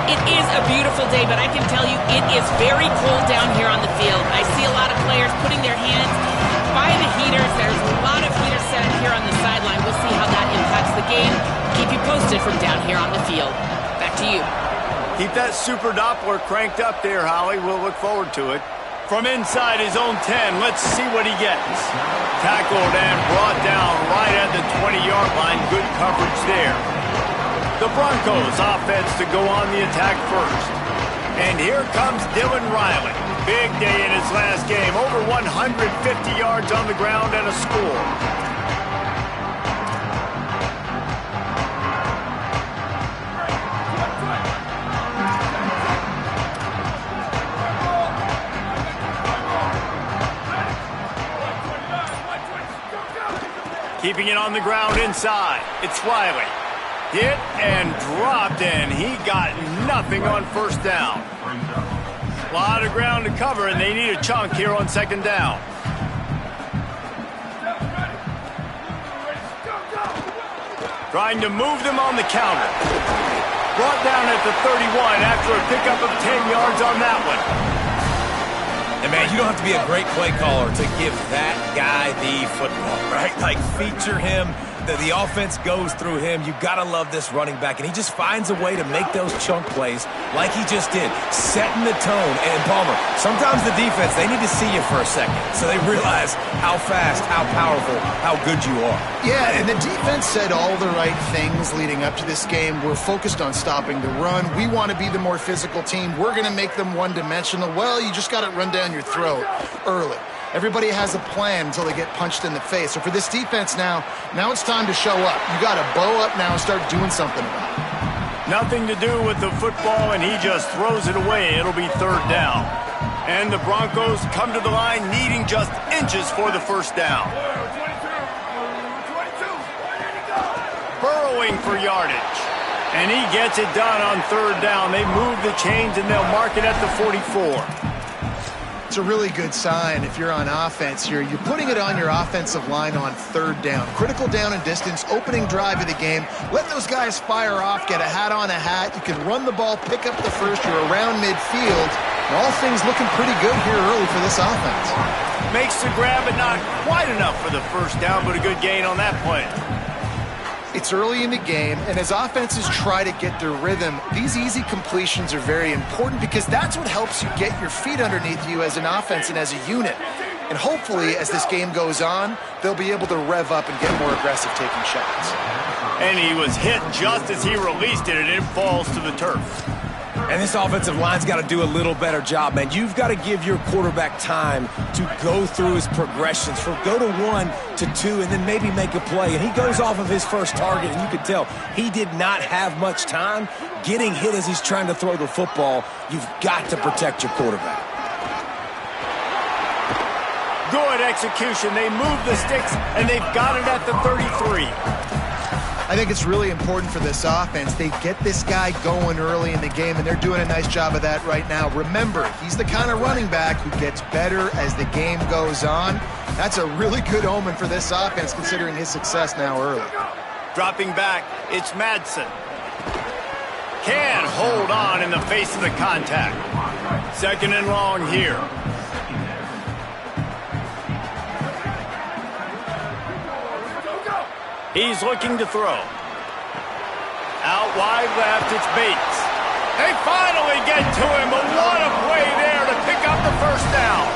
It is a beautiful day, but I can tell you it is very cold down here on the field. I see a lot of players putting their hands by the heaters. There's a lot of heaters set up here on the sideline. We'll see how that impacts the game. Keep you posted from down here on the field. Back to you. Keep that super Doppler cranked up there, Holly. We'll look forward to it. From inside his own 10, let's see what he gets. Tackled and brought down right at the 20-yard line. Good coverage there. The Broncos offense to go on the attack first. And here comes Dylan Riley. Big day in his last game. Over 150 yards on the ground and a score. Keeping it on the ground inside. It's Riley. Hit and dropped, and he got nothing on first down. A lot of ground to cover, and they need a chunk here on second down. Trying to move them on the counter. Brought down at the 31 after a pickup of 10 yards on that one. And, man, you don't have to be a great play caller to give that guy the football, right? Like, feature him. The offense goes through him. You got to love this running back. And he just finds a way to make those chunk plays like he just did, setting the tone. And, Palmer, sometimes the defense, they need to see you for a second so they realize how fast, how powerful, how good you are. Yeah, and the defense said all the right things leading up to this game. We're focused on stopping the run. We want to be the more physical team. We're going to make them one-dimensional. Well, you just got to run down your throat early. Everybody has a plan until they get punched in the face. So for this defense now it's time to show up. You got to bow up now and start doing something about it. Nothing to do with the football, and he just throws it away. It'll be third down. And the Broncos come to the line needing just inches for the first down. Burrowing for yardage. And he gets it done on third down. They move the chains, and they'll mark it at the 44. It's a really good sign if you're on offense here. You're putting it on your offensive line on third down. Critical down and distance, opening drive of the game. Let those guys fire off, get a hat on a hat. You can run the ball, pick up the first. You're around midfield. And all things looking pretty good here early for this offense. Makes the grab, but not quite enough for the first down, but a good gain on that play. It's early in the game, and as offenses try to get their rhythm, these easy completions are very important because that's what helps you get your feet underneath you as an offense and as a unit. And hopefully, as this game goes on, they'll be able to rev up and get more aggressive taking shots. And he was hit just as he released it, and it falls to the turf. And this offensive line's got to do a little better job, man. You've got to give your quarterback time to go through his progressions, from go to 1 to 2, and then maybe make a play. And he goes off of his first target, and you can tell he did not have much time getting hit as he's trying to throw the football. You've got to protect your quarterback. Good execution. They move the sticks, and they've got it at the 33. I think it's really important for this offense. They get this guy going early in the game, and they're doing a nice job of that right now. Remember, he's the kind of running back who gets better as the game goes on. That's a really good omen for this offense, considering his success now early. Dropping back, it's Madsen. Can hold on in the face of the contact. Second and long here. He's looking to throw. Out wide left, it's Bates. They finally get to him, but what a play there to pick up the first down.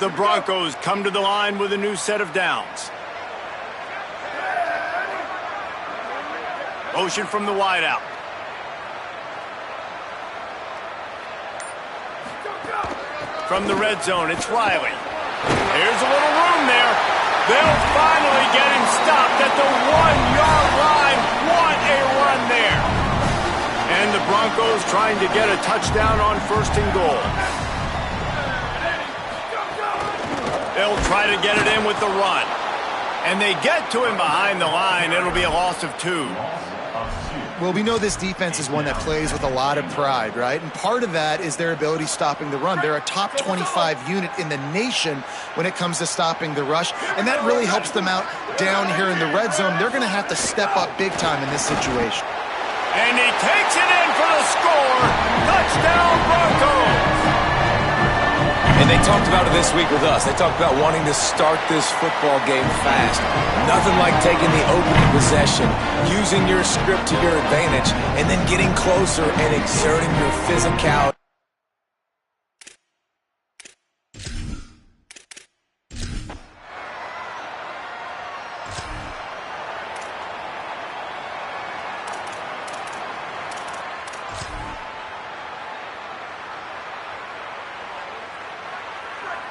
The Broncos come to the line with a new set of downs. Motion from the wideout. From the red zone, it's Riley. Here's a little room there. They'll finally get him stopped at the 1-yard line. What a run there. And the Broncos trying to get a touchdown on first and goal. They'll try to get it in with the run. And they get to him behind the line. It'll be a loss of 2. Well, we know this defense is one that plays with a lot of pride, right? And part of that is their ability stopping the run. They're a top 25 unit in the nation when it comes to stopping the rush, and that really helps them out down here in the red zone. They're going to have to step up big time in this situation. And he takes it in for the score. Touchdown, Broncos. And they talked about it this week with us. They talked about wanting to start this football game fast. Nothing like taking the opening possession, using your script to your advantage, and then getting closer and exerting your physicality.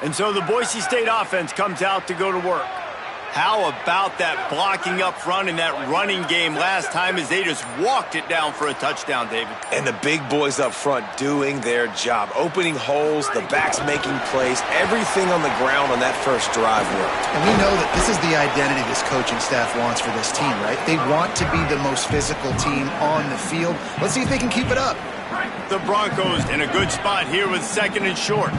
And so the Boise State offense comes out to go to work. How about that blocking up front and that running game last time as they just walked it down for a touchdown, David? And the big boys up front doing their job, opening holes, the backs making plays, everything on the ground on that first drive worked. And we know that this is the identity this coaching staff wants for this team, right? They want to be the most physical team on the field. Let's see if they can keep it up. The Broncos in a good spot here with 2nd and short.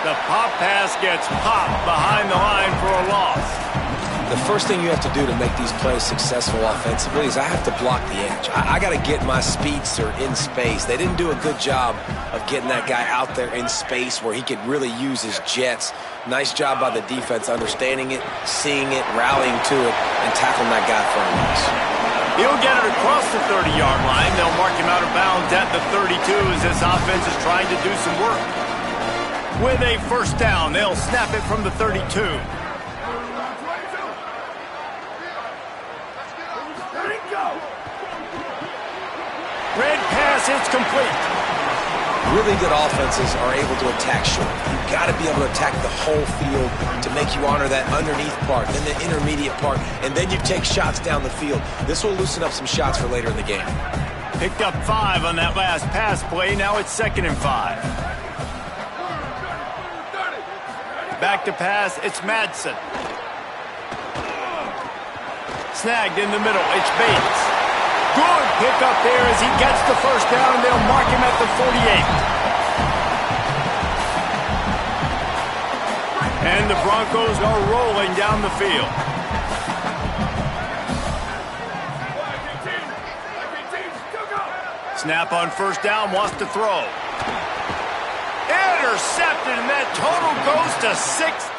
The pop pass gets popped behind the line for a loss. The first thing you have to do to make these plays successful offensively is I have to block the edge. I got to get my speedster in space. They didn't do a good job of getting that guy out there in space where he could really use his jets. Nice job by the defense understanding it, seeing it, rallying to it, and tackling that guy for a loss. He'll get it across the 30-yard line. They'll mark him out of bounds at the 32 as this offense is trying to do some work. With a first down, they'll snap it from the 32. Red pass, it's complete. Really good offenses are able to attack short. You've got to be able to attack the whole field to make you honor that underneath part, then the intermediate part, and then you take shots down the field. This will loosen up some shots for later in the game. Picked up 5 on that last pass play. Now it's 2nd and 5. Back to pass, it's Madsen. Snagged in the middle, it's Bates. Good pick up there as he gets the first down, and they'll mark him at the 48. And the Broncos are rolling down the field. Snap on first down, wants to throw. Intercepted, and that total goes to 6.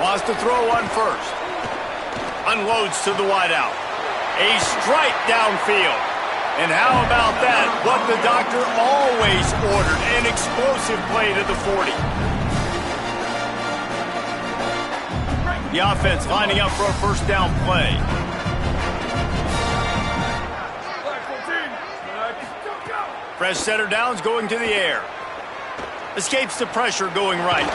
Wants to throw on first. Unloads to the wideout. A strike downfield. And how about that? What the doctor always ordered. An explosive play to the 40. The offense lining up for a first down play. Fresh center downs going to the air. Escapes the pressure going right.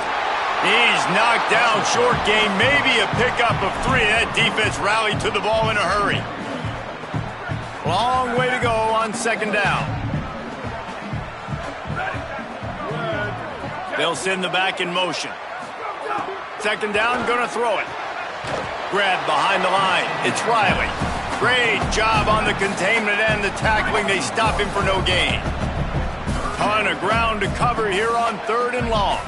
He's knocked down short game. Maybe a pickup of 3. That defense rallied to the ball in a hurry. Long way to go on 2nd down. They'll send the back in motion. 2nd down, gonna throw it. Grabbed behind the line. It's Riley. Great job on the containment and the tackling. They stop him for no gain. Ton of ground to cover here on 3rd and long.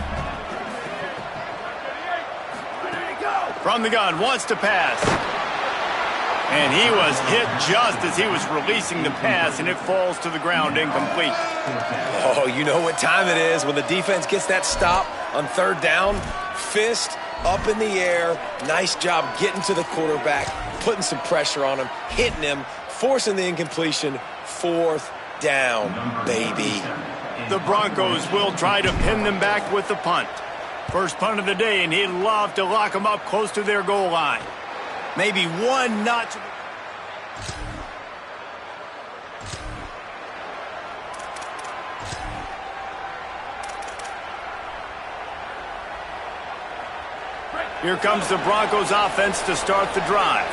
From the gun, wants to pass. And he was hit just as he was releasing the pass, and it falls to the ground incomplete. Oh, you know what time it is when the defense gets that stop on 3rd down. Fist up in the air. Nice job getting to the quarterback, putting some pressure on him, hitting him, forcing the incompletion. 4th down, baby. The Broncos will try to pin them back with the punt. First punt of the day, and he'd love to lock them up close to their goal line. Maybe one notch. Here comes the Broncos offense to start the drive.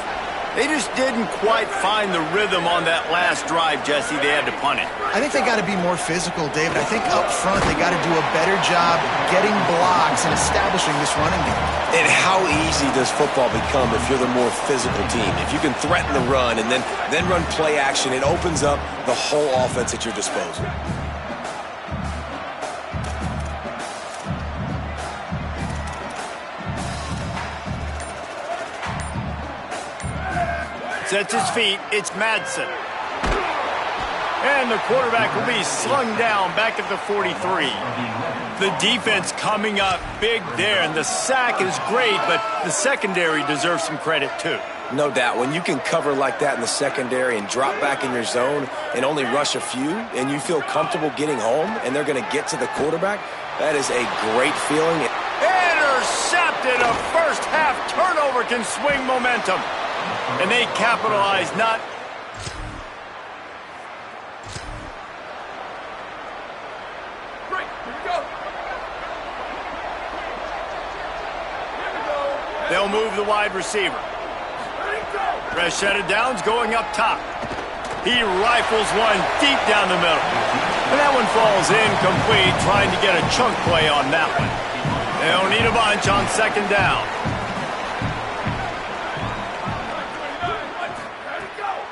They just didn't quite find the rhythm on that last drive, Jesse. They had to punt it. I think they got to be more physical, David. I think up front they got to do a better job getting blocks and establishing this running game. And how easy does football become if you're the more physical team? If you can threaten the run and then run play action, it opens up the whole offense at your disposal. Sets his feet. It's Madsen. And the quarterback will be slung down back at the 43. The defense coming up big there, and the sack is great, but the secondary deserves some credit too. No doubt. When you can cover like that in the secondary and drop back in your zone and only rush a few, and you feel comfortable getting home, and they're going to get to the quarterback, that is a great feeling. Intercepted. A first half turnover can swing momentum. And they capitalize not. Right, here we go. They'll move the wide receiver. Fresh set of downs going up top. He rifles one deep down the middle. And that one falls incomplete, trying to get a chunk play on that one. They'll need a bunch on second down.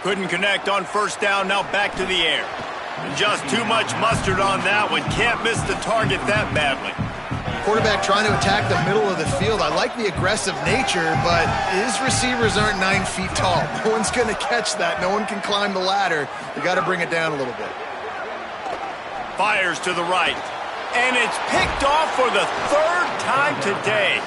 Couldn't connect on first down, now back to the air. Just too much mustard on that one. Can't miss the target that badly. Quarterback trying to attack the middle of the field. I like the aggressive nature, but his receivers aren't 9 feet tall. No one's going to catch that. No one can climb the ladder. You got to bring it down a little bit. Fires to the right. And it's picked off for the third time today.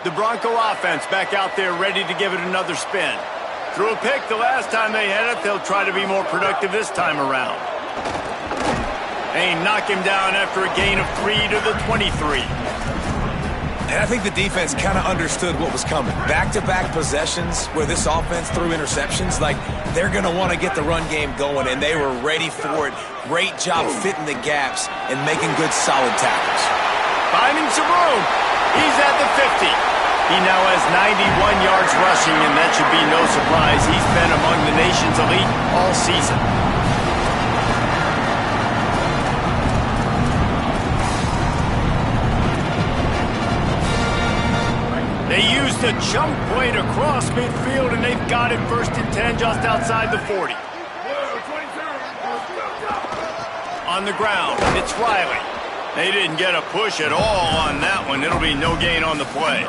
The Bronco offense back out there ready to give it another spin. Threw a pick the last time they had it. They'll try to be more productive this time around. They knock him down after a gain of 3 to the 23. And I think the defense kind of understood what was coming. Back-to-back possessions where this offense threw interceptions, like they're going to want to get the run game going, and they were ready for it. Great job fitting the gaps and making good, solid tackles. Finding some room. He's at the 50. He now has 91 yards rushing, and that should be no surprise. He's been among the nation's elite all season. They used the jump play to cross midfield, and they've got it 1st and 10 just outside the 40. On the ground, it's Riley. They didn't get a push at all on that one. It'll be no gain on the play.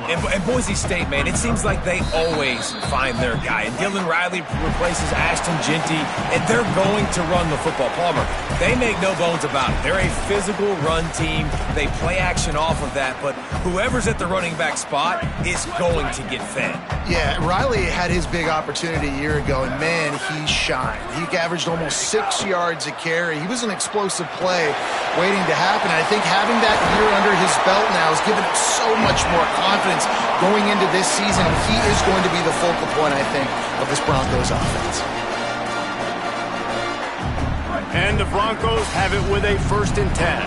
And Boise State, man, it seems like they always find their guy. And Dylan Riley replaces Ashton Genty, and they're going to run the football. Palmer, they make no bones about it. They're a physical run team. They play action off of that, but whoever's at the running back spot is going to get fed. Yeah, Riley had his big opportunity a year ago, and man, he shined. He averaged almost 6 yards a carry. He was an explosive play waiting to happen. And I think having that year under his belt now has given him so much more confidence going into this season. He is going to be the focal point, I think, of this Broncos offense. And the Broncos have it with a 1st and 10.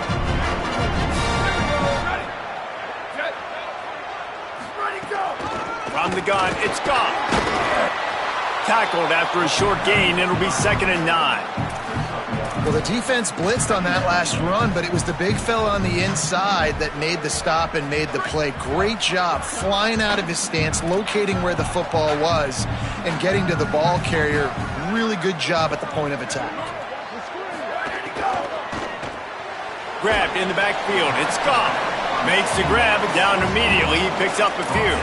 From the gun, it's gone. Tackled after a short gain. It'll be 2nd and 9. Well, the defense blitzed on that last run, but it was the big fella on the inside that made the stop and made the play. Great job flying out of his stance, locating where the football was, and getting to the ball carrier. Really good job at the point of attack. Grabbed in the backfield. It's gone. Makes the grab down immediately. He picks up a few.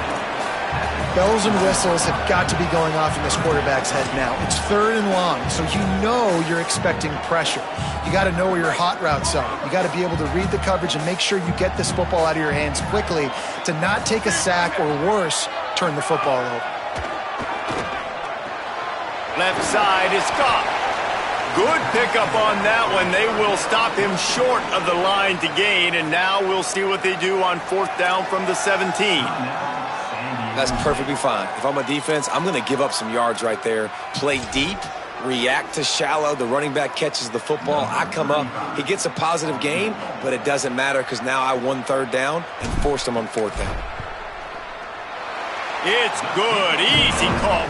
Bells and whistles have got to be going off in this quarterback's head now. It's 3rd and long, so you know you're expecting pressure. You got to know where your hot routes are. You got to be able to read the coverage and make sure you get this football out of your hands quickly to not take a sack or worse, turn the football over. Left side is Scott. Good pickup on that one. They will stop him short of the line to gain, and now we'll see what they do on 4th down from the 17. That's perfectly fine. If I'm a defense, I'm going to give up some yards right there. Play deep, react to shallow. The running back catches the football. I come up. He gets a positive gain, but it doesn't matter because now I won third down and forced him on fourth down. It's good. Easy call.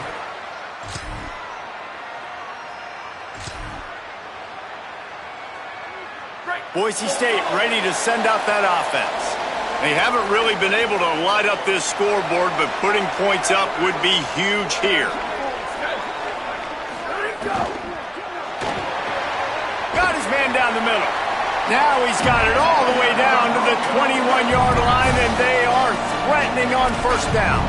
Boise State ready to send out that offense. They haven't really been able to light up this scoreboard, but putting points up would be huge here. Got his man down the middle. Now he's got it all the way down to the 21-yard line, and they are threatening on first down.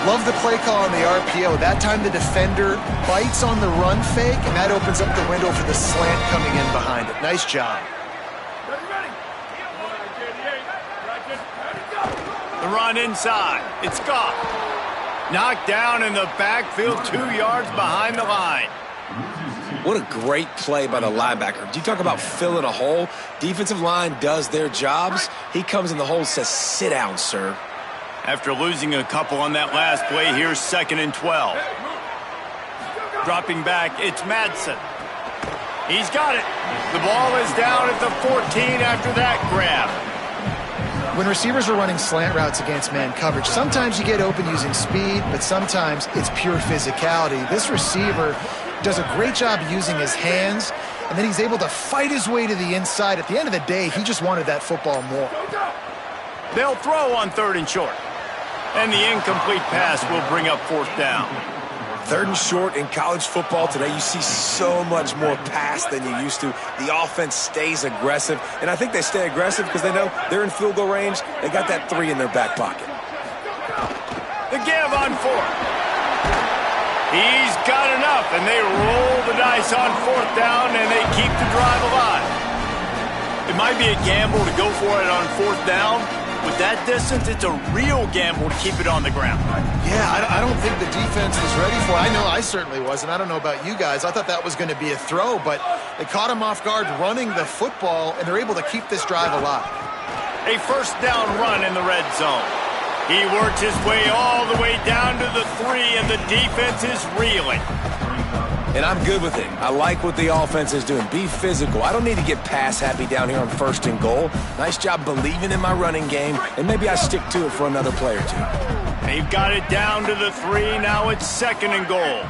Love the play call on the RPO. That time the defender bites on the run fake, and that opens up the window for the slant coming in behind it. Nice job. The run inside. It's Goff. Knocked down in the backfield, 2 yards behind the line. What a great play by the linebacker. Do you talk about filling a hole? Defensive line does their jobs. He comes in the hole and says, sit down, sir. After losing a couple on that last play, here's 2nd and 12. Dropping back, it's Madsen. He's got it. The ball is down at the 14 after that grab. When receivers are running slant routes against man coverage, sometimes you get open using speed, but sometimes it's pure physicality. This receiver does a great job using his hands, and then he's able to fight his way to the inside. At the end of the day, he just wanted that football more. They'll throw on 3rd and short. And the incomplete pass will bring up 4th down. 3rd and short in college football today, you see so much more pass than you used to. The offense stays aggressive, and I think they stay aggressive because they know they're in field goal range. They got that 3 in their back pocket. The give on 4th. He's got enough, and they roll the dice on 4th down, and they keep the drive alive. It might be a gamble to go for it on 4th down. With that distance, it's a real gamble to keep it on the ground. Yeah, I don't think the defense was ready for it. I know I certainly wasn't. I don't know about you guys. I thought that was going to be a throw, but they caught him off guard running the football, and they're able to keep this drive alive. A 1st down run in the red zone. He worked his way all the way down to the 3, and the defense is reeling. And I'm good with it. I like what the offense is doing. Be physical. I don't need to get pass happy down here on 1st and goal. Nice job believing in my running game, and maybe I stick to it for another play or 2. They've got it down to the 3. Now it's 2nd and goal.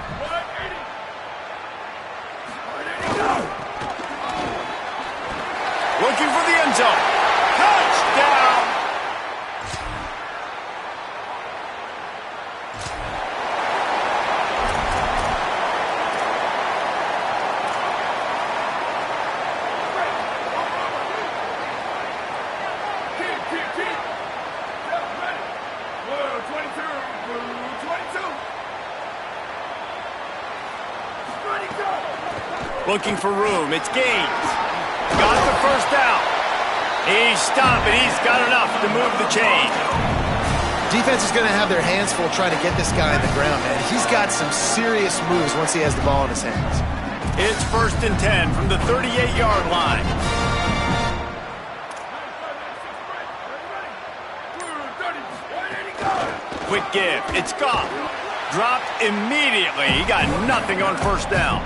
Looking for the end zone. Touchdown! Looking for room. It's Gaines. Got the 1st down. He's stopping. He's got enough to move the chain. Defense is going to have their hands full trying to get this guy on the ground, man. He's got some serious moves once he has the ball in his hands. It's 1st and 10 from the 38-yard line. Quick give. It's Goff. Dropped immediately. He got nothing on 1st down.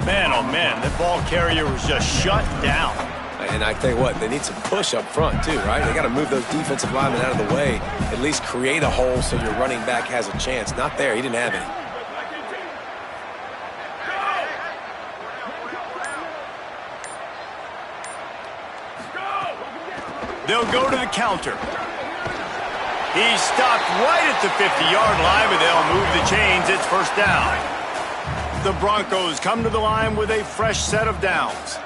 Man, oh man, the ball carrier was just shut down. And I tell you what, they need some push up front too, right? They got to move those defensive linemen out of the way, at least create a hole so your running back has a chance. Not there, he didn't have any. They'll go to the counter. He's stopped right at the 50-yard line, but they'll move the chains. It's 1st down. The Broncos come to the line with a fresh set of downs.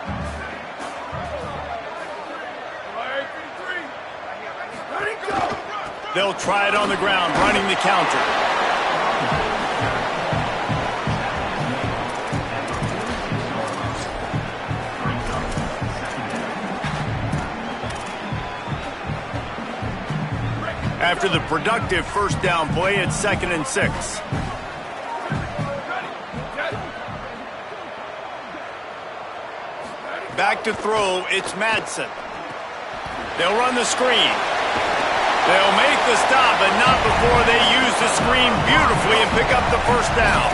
They'll try it on the ground, running the counter. After the productive 1st down play, it's 2nd and 6. Back to throw, it's Madsen. They'll run the screen. They'll make the stop, but not before they use the screen beautifully and pick up the first down.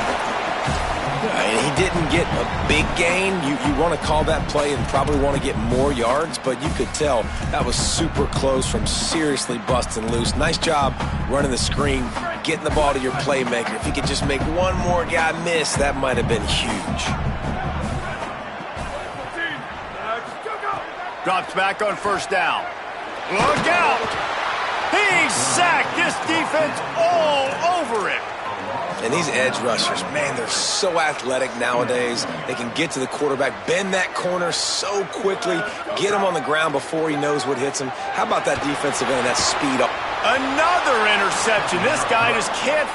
He didn't get a big gain. You want to call that play and probably want to get more yards, but you could tell that was super close from seriously busting loose. Nice job running the screen, getting the ball to your playmaker. If he could just make one more guy miss, that might have been huge. Drops back on first down. Look out! He's sacked. This defense all over him. And these edge rushers, man, they're so athletic nowadays. They can get to the quarterback, bend that corner so quickly, get him on the ground before he knows what hits him. How about that defensive end, that speed up? Another interception. This guy just can't.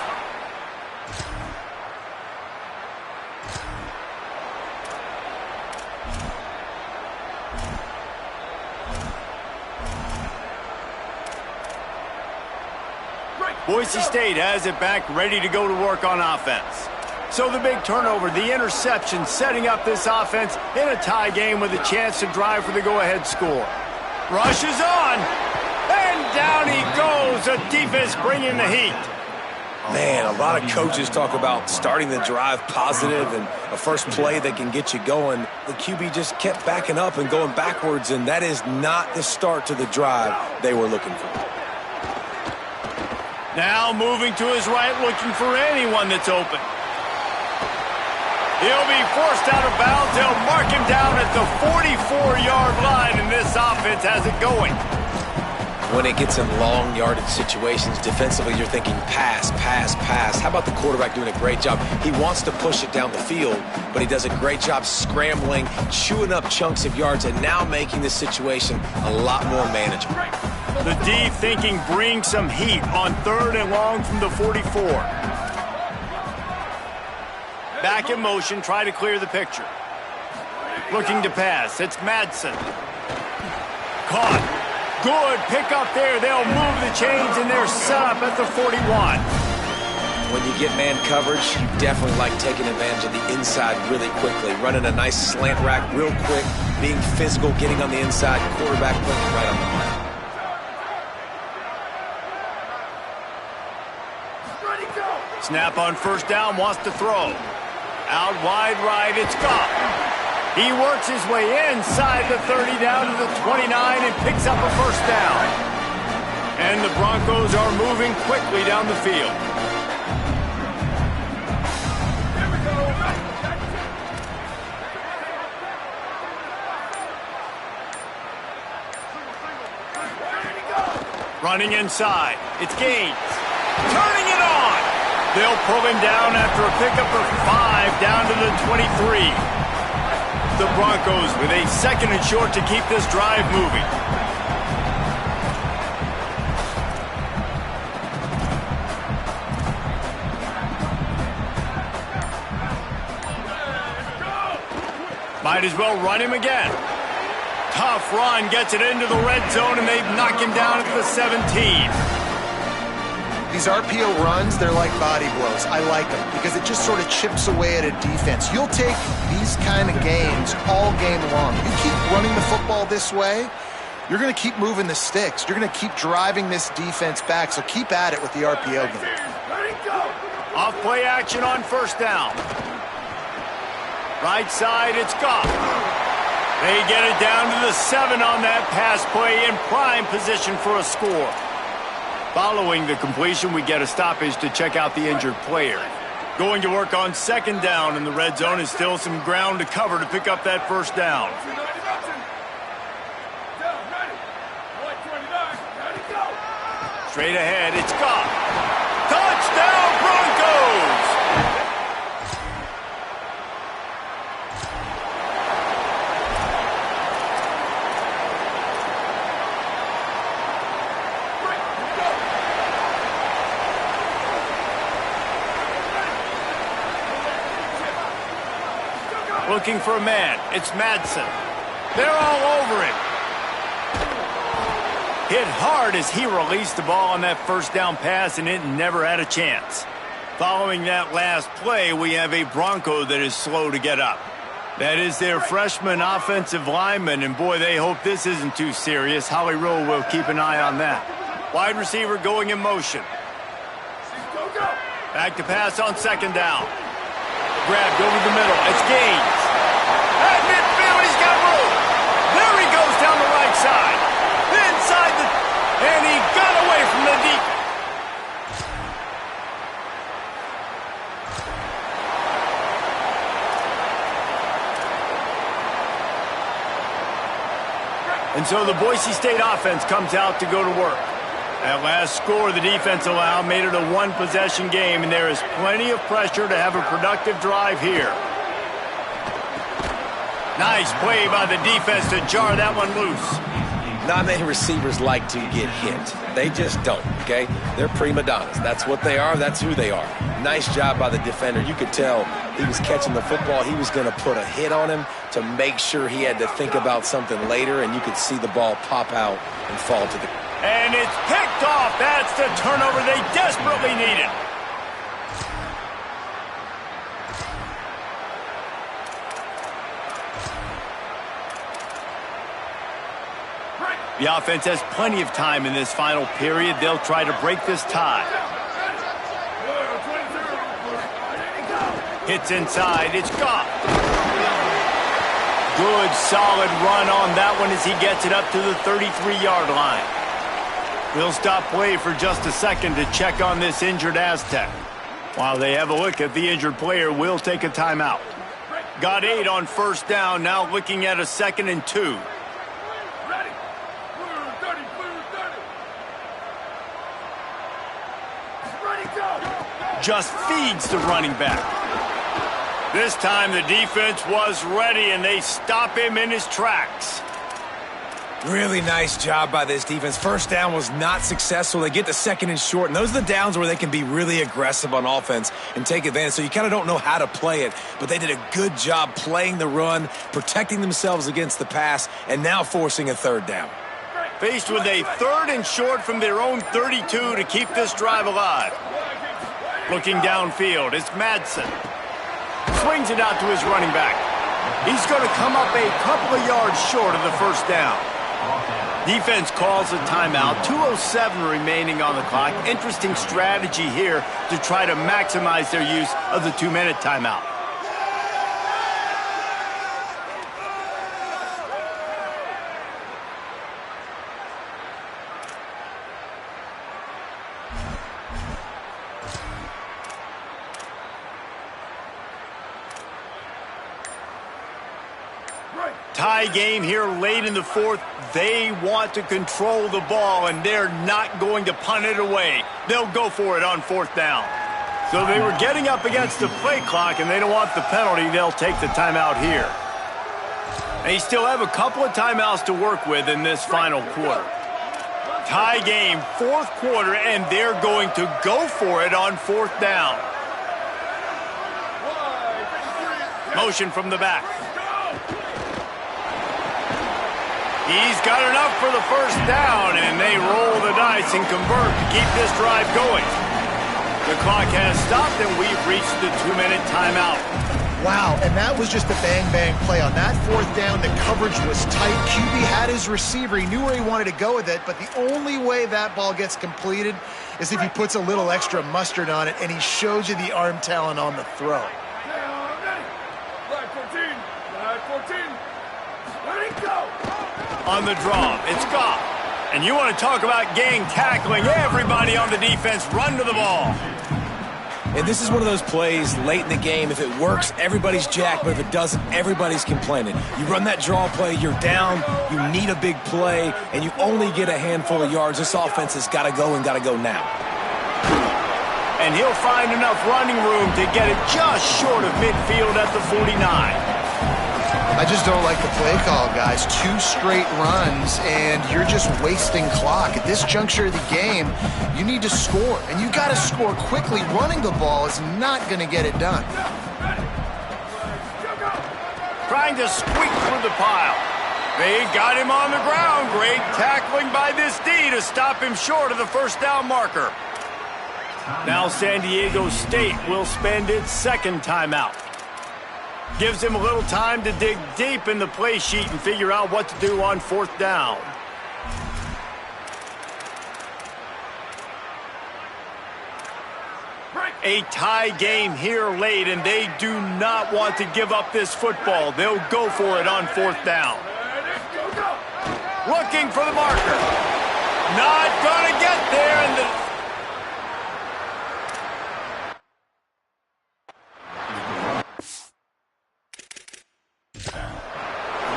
Boise State has it back, ready to go to work on offense. So the big turnover, the interception, setting up this offense in a tie game with a chance to drive for the go-ahead score. Rushes on, and down he goes. The defense bringing the heat. Man, a lot of coaches talk about starting the drive positive and a first play that can get you going. The QB just kept backing up and going backwards, and that is not the start to the drive they were looking for. Now moving to his right, looking for anyone that's open. He'll be forced out of bounds. They'll mark him down at the 44-yard line, and this offense has it going. When it gets in long yardage situations, defensively you're thinking pass, pass, pass. How about the quarterback doing a great job? He wants to push it down the field, but he does a great job scrambling, chewing up chunks of yards, and now making the situation a lot more manageable. The D thinking bring some heat on 3rd and long from the 44. Back in motion, try to clear the picture. Looking to pass, it's Madsen. Caught. Good pick up there. They'll move the chains, and they're set up at the 41. When you get man coverage, you definitely like taking advantage of the inside really quickly. Running a nice slant rack real quick, being physical, getting on the inside, quarterback putting right on the mark. Snap on first down, wants to throw. Out wide right, it's Goff. He works his way inside the 30 down to the 29 and picks up a first down. And the Broncos are moving quickly down the field. Running inside, it's Gaines. Turning it on. They'll pull him down after a pickup of 5 down to the 23. The Broncos with a 2nd and short to keep this drive moving. Might as well run him again. Tough run, gets it into the red zone, and they knock him down at the 17. These RPO runs, they're like body blows. I like them because it just sort of chips away at a defense. You'll take these kind of games all game long. You keep running the football this way, you're going to keep moving the sticks. You're going to keep driving this defense back, so keep at it with the RPO game. Off play action on first down. Right side, it's Goff. They get it down to the 7 on that pass play in prime position for a score. Following the completion, we get a stoppage to check out the injured player. Going to work on 2nd down in the red zone is still some ground to cover to pick up that first down. Straight ahead, it's Goff. Touchdown, Broncos! Looking for a man. It's Madsen. They're all over him. Hit hard as he released the ball on that first down pass, and it never had a chance. Following that last play, we have a Bronco that is slow to get up. That is their freshman offensive lineman, and boy, they hope this isn't too serious. Holly Rowe will keep an eye on that. Wide receiver going in motion. Go, go. Back to pass on second down. Grabbed over the middle. It's Gaines. At midfield, he's got room. There he goes down the right side. Inside the... And he got away from the deep. And so the Boise State offense comes out to go to work. That last score the defense allowed made it a one-possession game, and there is plenty of pressure to have a productive drive here. Nice play by the defense to jar that one loose. Not many receivers like to get hit. They just don't, okay? They're prima donnas. That's what they are. That's who they are. Nice job by the defender. You could tell he was catching the football. He was going to put a hit on him to make sure he had to think about something later, and you could see the ball pop out and fall to the... And it's picked off. That's the turnover they desperately needed. The offense has plenty of time in this final period. They'll try to break this tie. Hits inside. It's Goff. Good, solid run on that one as he gets it up to the 33-yard line. We'll stop play for just a second to check on this injured Aztec. While they have a look at the injured player, we'll take a timeout. Got 8 on first down, now looking at a 2nd and 2. Just feeds the running back. This time the defense was ready, and they stop him in his tracks. Really nice job by this defense. First down was not successful. They get the 2nd and short, and those are the downs where they can be really aggressive on offense and take advantage. So you kind of don't know how to play it, but they did a good job playing the run, protecting themselves against the pass, and now forcing a 3rd down. Faced with a 3rd and short from their own 32 to keep this drive alive. Looking downfield, it's Madsen. Swings it out to his running back. He's going to come up a couple of yards short of the first down. Defense calls a timeout. 2:07 remaining on the clock. Interesting strategy here to try to maximize their use of the 2-minute timeout. Tie game here late in the 4th. They want to control the ball, and they're not going to punt it away. They'll go for it on 4th down. So they were getting up against the play clock, and they don't want the penalty. They'll take the timeout here. They still have a couple of timeouts to work with in this final quarter. Tie game, 4th quarter, and they're going to go for it on 4th down. Motion from the back. He's got enough for the first down, and they roll the dice and convert to keep this drive going. The clock has stopped, and we've reached the 2-minute timeout. Wow, and that was just a bang-bang play. On that 4th down, the coverage was tight. QB had his receiver. He knew where he wanted to go with it, but the only way that ball gets completed is if he puts a little extra mustard on it, and he shows you the arm talent on the throw. Line 14. Line 14. Let it go. On the draw, it's Goff. And you want to talk about gang tackling. Everybody on the defense run to the ball. And this is one of those plays late in the game. If it works, everybody's jacked, but if it doesn't, everybody's complaining. You run that draw play, you're down, you need a big play, and you only get a handful of yards. This offense has got to go and got to go now. And he'll find enough running room to get it just short of midfield at the 49. I just don't like the play call, guys. 2 straight runs, and you're just wasting clock. At this juncture of the game, you need to score, and you got to score quickly. Running the ball is not going to get it done. Trying to squeak through the pile. They got him on the ground. Great tackling by this D to stop him short of the first down marker. Now San Diego State will spend its 2nd timeout. Gives him a little time to dig deep in the play sheet and figure out what to do on 4th down. A tie game here late, and they do not want to give up this football. They'll go for it on 4th down. Looking for the marker. Not going to get there. And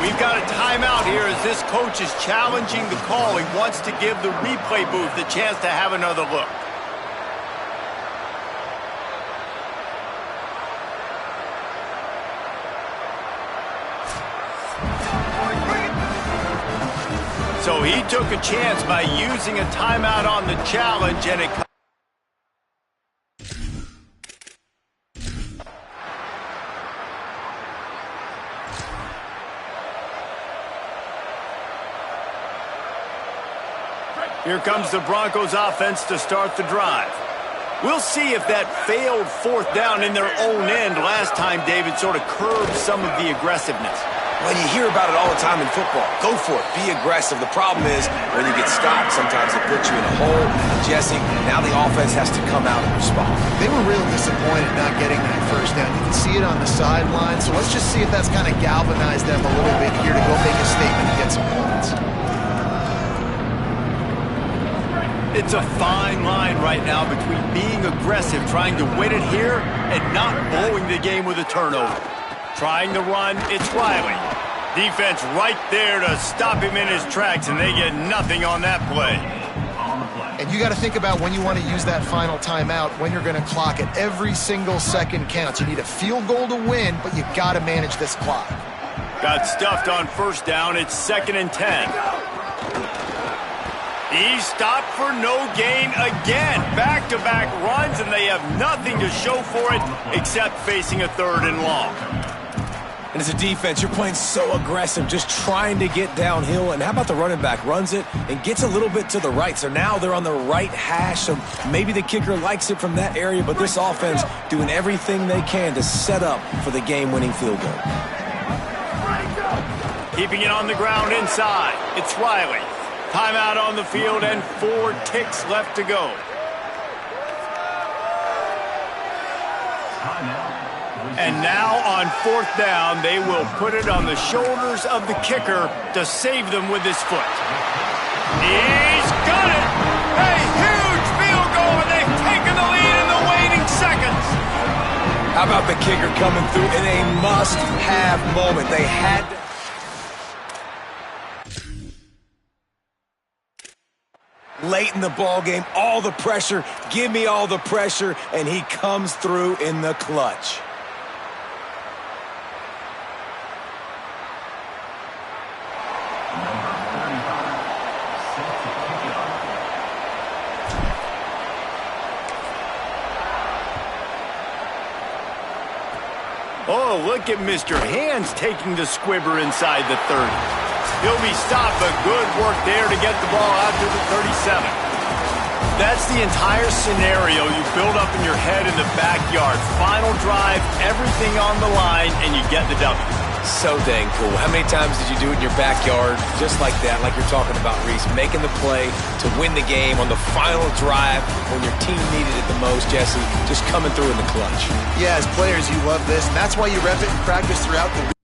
we've got a timeout here as this coach is challenging the call. He wants to give the replay booth the chance to have another look. So he took a chance by using a timeout on the challenge, and it... Here comes the Broncos offense to start the drive. We'll see if that failed 4th down in their own end last time, David, sort of curbed some of the aggressiveness. Well, you hear about it all the time in football. Go for it. Be aggressive. The problem is when you get stopped, sometimes it puts you in a hole. Jesse, now the offense has to come out and respond. They were real disappointed not getting that 1st down. You can see it on the sideline. So let's just see if that's kind of galvanized them a little bit here to go make a statement and get some points. It's a fine line right now between being aggressive, trying to win it here, and not blowing the game with a turnover. Trying to run, it's Riley. Defense right there to stop him in his tracks, and they get nothing on that play. And you got to think about when you want to use that final timeout, when you're going to clock it. Every single second counts. You need a field goal to win, but you got to manage this clock. Got stuffed on 1st down. It's 2nd and 10. He's stopped for no gain again. Back-to-back runs, and they have nothing to show for it except facing a 3rd and long. And as a defense, you're playing so aggressive, just trying to get downhill. And how about the running back? Runs it and gets a little bit to the right. So now they're on the right hash. So maybe the kicker likes it from that area, but this offense doing everything they can to set up for the game-winning field goal. Keeping it on the ground inside. It's Riley. Timeout on the field and 4 ticks left to go. And now on 4th down, they will put it on the shoulders of the kicker to save them with his foot. He's got it! A huge field goal, and they've taken the lead in the waning seconds. How about the kicker coming through in a must-have moment? They had to... Late in the ball game, all the pressure, give me all the pressure, and he comes through in the clutch. Oh, look at Mr. Hands taking the squibber inside the 30. He'll be stopped, but good work there to get the ball out to the 37. That's the entire scenario you build up in your head in the backyard. Final drive, everything on the line, and you get the W. So dang cool. How many times did you do it in your backyard just like that, like you're talking about, Reese, making the play to win the game on the final drive when your team needed it the most, Jesse, just coming through in the clutch. Yeah, as players, you love this, and that's why you rep it and practice throughout the week.